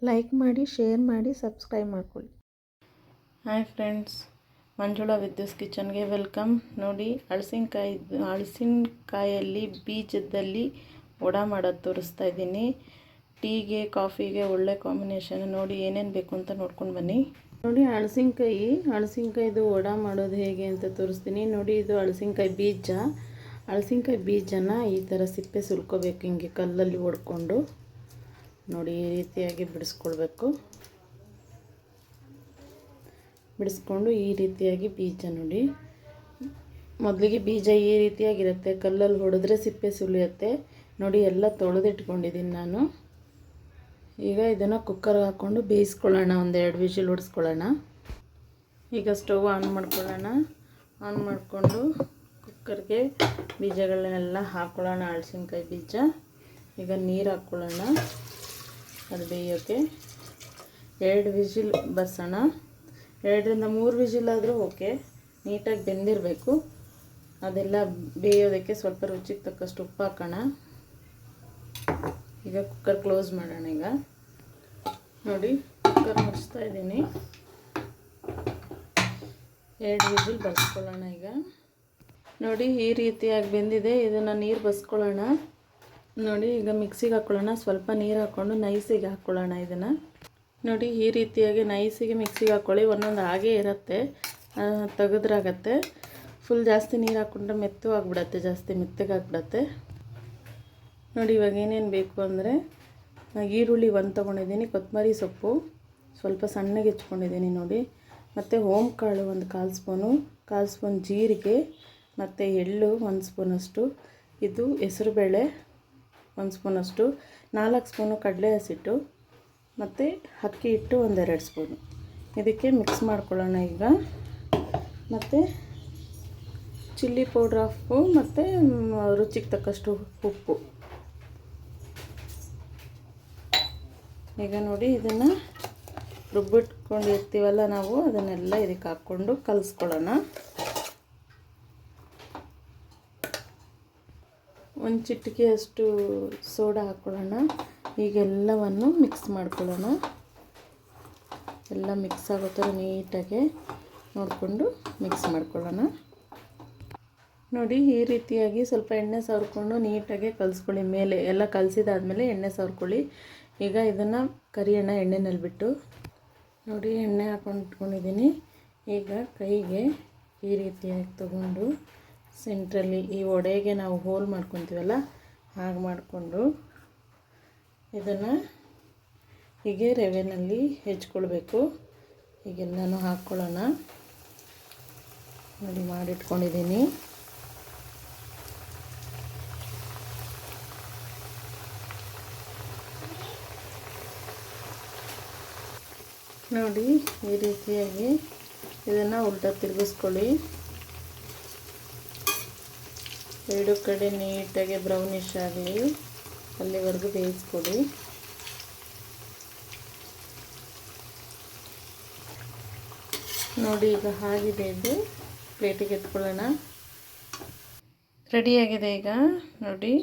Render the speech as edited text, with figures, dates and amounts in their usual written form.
Like ಮಾಡಿ, share ಮಾಡಿ, subscribe ಮಾಡ್ಕೊಳ್ಳಿ. ಹಾಯ್ ಫ್ರೆಂಡ್ಸ್, ಮಂಜುಳಾ ವಿದ್ಯುಸ್ ಕಿಚನ್ಗೆ ವೆಲ್ಕಮ್. ನೋಡಿ, ಹಲಸಿನಕಾಯಲ್ಲಿ ಬೀಜದಲ್ಲಿ ವಡೆ ಮಾಡೋದು ತೋರಿಸ್ತಾ ಇದ್ದೀನಿ. ಟೀಗೆ ಕಾಫಿಗೆ ಒಳ್ಳೆ ಕಾಂಬಿನೇಷನ್. ನೋಡಿ ಏನೇನು ಬೇಕು ಅಂತ ನೋಡ್ಕೊಂಡು ಬನ್ನಿ. ನೋಡಿ, ಹಲಸಿನಕಾಯಿದು ವಡೆ ಮಾಡೋದು ಹೇಗೆ ಅಂತ ತೋರಿಸ್ತೀನಿ. ನೋಡಿ, ಇದು ಹಲಸಿನಕಾಯಿ ಬೀಜನ ಈ ಥರ ಸಿಪ್ಪೆ ಸುಲ್ಕೋಬೇಕು. ಹಿಂಗೆ ಕಲ್ಲಲ್ಲಿ ಹೊಡ್ಕೊಂಡು ನೋಡಿ ಈ ರೀತಿಯಾಗಿ ಬಿಡಿಸ್ಕೊಂಡು ಈ ರೀತಿಯಾಗಿ ಬೀಜ ನೋಡಿ. ಮೊದಲಿಗೆ ಬೀಜ ಈ ರೀತಿಯಾಗಿರುತ್ತೆ, ಕಲ್ಲಲ್ಲಿ ಹೊಡೆದ್ರೆ ಸಿಪ್ಪೆ ಸುಲಿಯುತ್ತೆ. ನೋಡಿ, ಎಲ್ಲ ತೊಳೆದಿಟ್ಕೊಂಡಿದ್ದೀನಿ ನಾನು. ಈಗ ಇದನ್ನು ಕುಕ್ಕರ್ಗೆ ಹಾಕ್ಕೊಂಡು ಬೇಯಿಸ್ಕೊಳ್ಳೋಣ. ಒಂದೆರಡು ವಿಷಿಲ್ ಹೊಡಿಸ್ಕೊಳ್ಳೋಣ. ಈಗ ಸ್ಟವ್ ಆನ್ ಮಾಡ್ಕೊಳ್ಳೋಣ. ಆನ್ ಮಾಡಿಕೊಂಡು ಕುಕ್ಕರ್ಗೆ ಬೀಜಗಳನ್ನೆಲ್ಲ ಹಾಕ್ಕೊಳ್ಳೋಣ. ಹಲಸಿನಕಾಯಿ ಬೀಜ. ಈಗ ನೀರು ಹಾಕ್ಕೊಳ್ಳೋಣ. ಅದು ಬೇಯೋಕ್ಕೆ 2 ವಿಷಿಲ್ ಬರ್ಸೋಣ. 2ರಿಂದ 3 ವಿಷಿಲ್ ಆದರೂ ಓಕೆ. ನೀಟಾಗಿ ಬೆಂದಿರಬೇಕು. ಅದೆಲ್ಲ ಬೇಯೋದಕ್ಕೆ ಸ್ವಲ್ಪ ರುಚಿಗೆ ತಕ್ಕಷ್ಟು ಉಪ್ಪು ಹಾಕೋಣ. ಈಗ ಕುಕ್ಕರ್ ಕ್ಲೋಸ್ ಮಾಡೋಣ. ಈಗ ನೋಡಿ, ಕುಕ್ಕರ್ ಮುಚ್ತಾ ಇದ್ದೀನಿ. 2 ವಿಷಿಲ್ ಬರ್ಸ್ಕೊಳ್ಳೋಣ. ಈಗ ನೋಡಿ, ಈ ರೀತಿಯಾಗಿ ಬೆಂದಿದೆ. ಇದನ್ನು ನೀರು ಬಸ್ಕೊಳ್ಳೋಣ. ನೋಡಿ, ಈಗ ಮಿಕ್ಸಿಗೆ ಹಾಕ್ಕೊಳ್ಳೋಣ. ಸ್ವಲ್ಪ ನೀರು ಹಾಕ್ಕೊಂಡು ನೈಸಿಗೆ ಹಾಕ್ಕೊಳ್ಳೋಣ. ಇದನ್ನು ನೋಡಿ, ಈ ರೀತಿಯಾಗಿ ನೈಸಿಗೆ ಮಿಕ್ಸಿಗೆ ಹಾಕ್ಕೊಳ್ಳಿ. ಒಂದೊಂದು ಹಾಗೇ ಇರುತ್ತೆ, ತೆಗೆದ್ರಾಗತ್ತೆ. ಫುಲ್ ಜಾಸ್ತಿ ನೀರು ಹಾಕ್ಕೊಂಡ್ರೆ ಮೆತ್ತು ಆಗಿಬಿಡತ್ತೆ, ಜಾಸ್ತಿ ಮೆತ್ತಗೆ ಆಗಿಬಿಡತ್ತೆ. ನೋಡಿ, ಇವಾಗ ಏನೇನು ಬೇಕು ಅಂದರೆ ಈರುಳ್ಳಿ 1 ತೊಗೊಂಡಿದ್ದೀನಿ, ಕೊತ್ತಂಬರಿ ಸೊಪ್ಪು ಸ್ವಲ್ಪ ಸಣ್ಣಗೆ ಹೆಚ್ಕೊಂಡಿದ್ದೀನಿ ನೋಡಿ, ಮತ್ತು ಓಂಕಾಳು 1 ಕಾಲು ಸ್ಪೂನ್ ಜೀರಿಗೆ, ಮತ್ತು ಎಳ್ಳು 1 ಸ್ಪೂನಷ್ಟು, ಇದು ಹೆಸರುಬೇಳೆ 1 ಸ್ಪೂನಷ್ಟು, 4 ಸ್ಪೂನು ಕಡಲೆ ಹಸಿಟ್ಟು, ಮತ್ತು ಅಕ್ಕಿ ಹಿಟ್ಟು 1-2 ಸ್ಪೂನು. ಇದಕ್ಕೆ ಮಿಕ್ಸ್ ಮಾಡ್ಕೊಳ್ಳೋಣ ಈಗ. ಮತ್ತು ಚಿಲ್ಲಿ ಪೌಡ್ರ್ ಹಾಕು, ಮತ್ತು ರುಚಿಗೆ ತಕ್ಕಷ್ಟು ಉಪ್ಪು. ಈಗ ನೋಡಿ, ಇದನ್ನು ರುಬ್ಬಿಟ್ಕೊಂಡಿರ್ತೀವಲ್ಲ ನಾವು, ಅದನ್ನೆಲ್ಲ ಇದಕ್ಕೆ ಹಾಕ್ಕೊಂಡು ಕಲಿಸ್ಕೊಳ್ಳೋಣ. 1 ಚಿಟಿಕೆಯಷ್ಟು ಸೋಡಾ ಹಾಕ್ಕೊಳ್ಳೋಣ. ಈಗೆಲ್ಲವನ್ನು ಮಿಕ್ಸ್ ಮಾಡ್ಕೊಳ್ಳೋಣ. ಎಲ್ಲ ಮಿಕ್ಸ್ ಆಗೋ ಥರ ನೀಟಾಗಿ ನೋಡಿಕೊಂಡು ಮಿಕ್ಸ್ ಮಾಡ್ಕೊಳ್ಳೋಣ. ನೋಡಿ, ಈ ರೀತಿಯಾಗಿ ಸ್ವಲ್ಪ ಎಣ್ಣೆ ಸವರ್ಕೊಂಡು ನೀಟಾಗಿ ಕಲಿಸ್ಕೊಳ್ಳಿ. ಮೇಲೆ ಎಲ್ಲ ಕಲಸಿದಾದ್ಮೇಲೆ ಎಣ್ಣೆ ಸವರ್ಕೊಳ್ಳಿ. ಈಗ ಇದನ್ನು ಕರಿಯೋಣ ಎಣ್ಣೆನಲ್ಲಿ ಬಿಟ್ಟು. ನೋಡಿ, ಎಣ್ಣೆ ಹಾಕ್ಕೊಂಡಿದ್ದೀನಿ. ಈಗ ಕೈಗೆ ಈ ರೀತಿಯಾಗಿ ತಗೊಂಡು ಸೆಂಟ್ರಲ್ಲಿ ಈ ವಡೆಗೆ ನಾವು ಹೋಲ್ ಮಾಡ್ಕೊತೀವಲ್ಲ, ಹಾಗೆ ಮಾಡಿಕೊಂಡು ಇದನ್ನು ಹೀಗೆ ರವೆನಲ್ಲಿ ಹೆಚ್ಕೊಳ್ಬೇಕು. ಹೀಗೆಲ್ಲನೂ ಹಾಕ್ಕೊಳ್ಳೋಣ. ನೋಡಿ, ಮಾಡಿಟ್ಕೊಂಡಿದ್ದೀನಿ. ನೋಡಿ, ಈ ರೀತಿಯಾಗಿ ಇದನ್ನು ಉಲ್ಟಾ ತಿರುಗಿಸ್ಕೊಳ್ಳಿ. 2 ಕಡೆ ನೀಟಾಗಿ ಬ್ರೌನಿಷ್ ಆಗಲಿ, ಅಲ್ಲಿವರೆಗೂ ಬೇಯಿಸ್ಕೊಡಿ. ನೋಡಿ, ಈಗ ಆಗಿದೆ. ಇದು ಪ್ಲೇಟಿಗೆ ಎತ್ಕೊಳ್ಳೋಣ. ರೆಡಿಯಾಗಿದೆ ಈಗ ನೋಡಿ.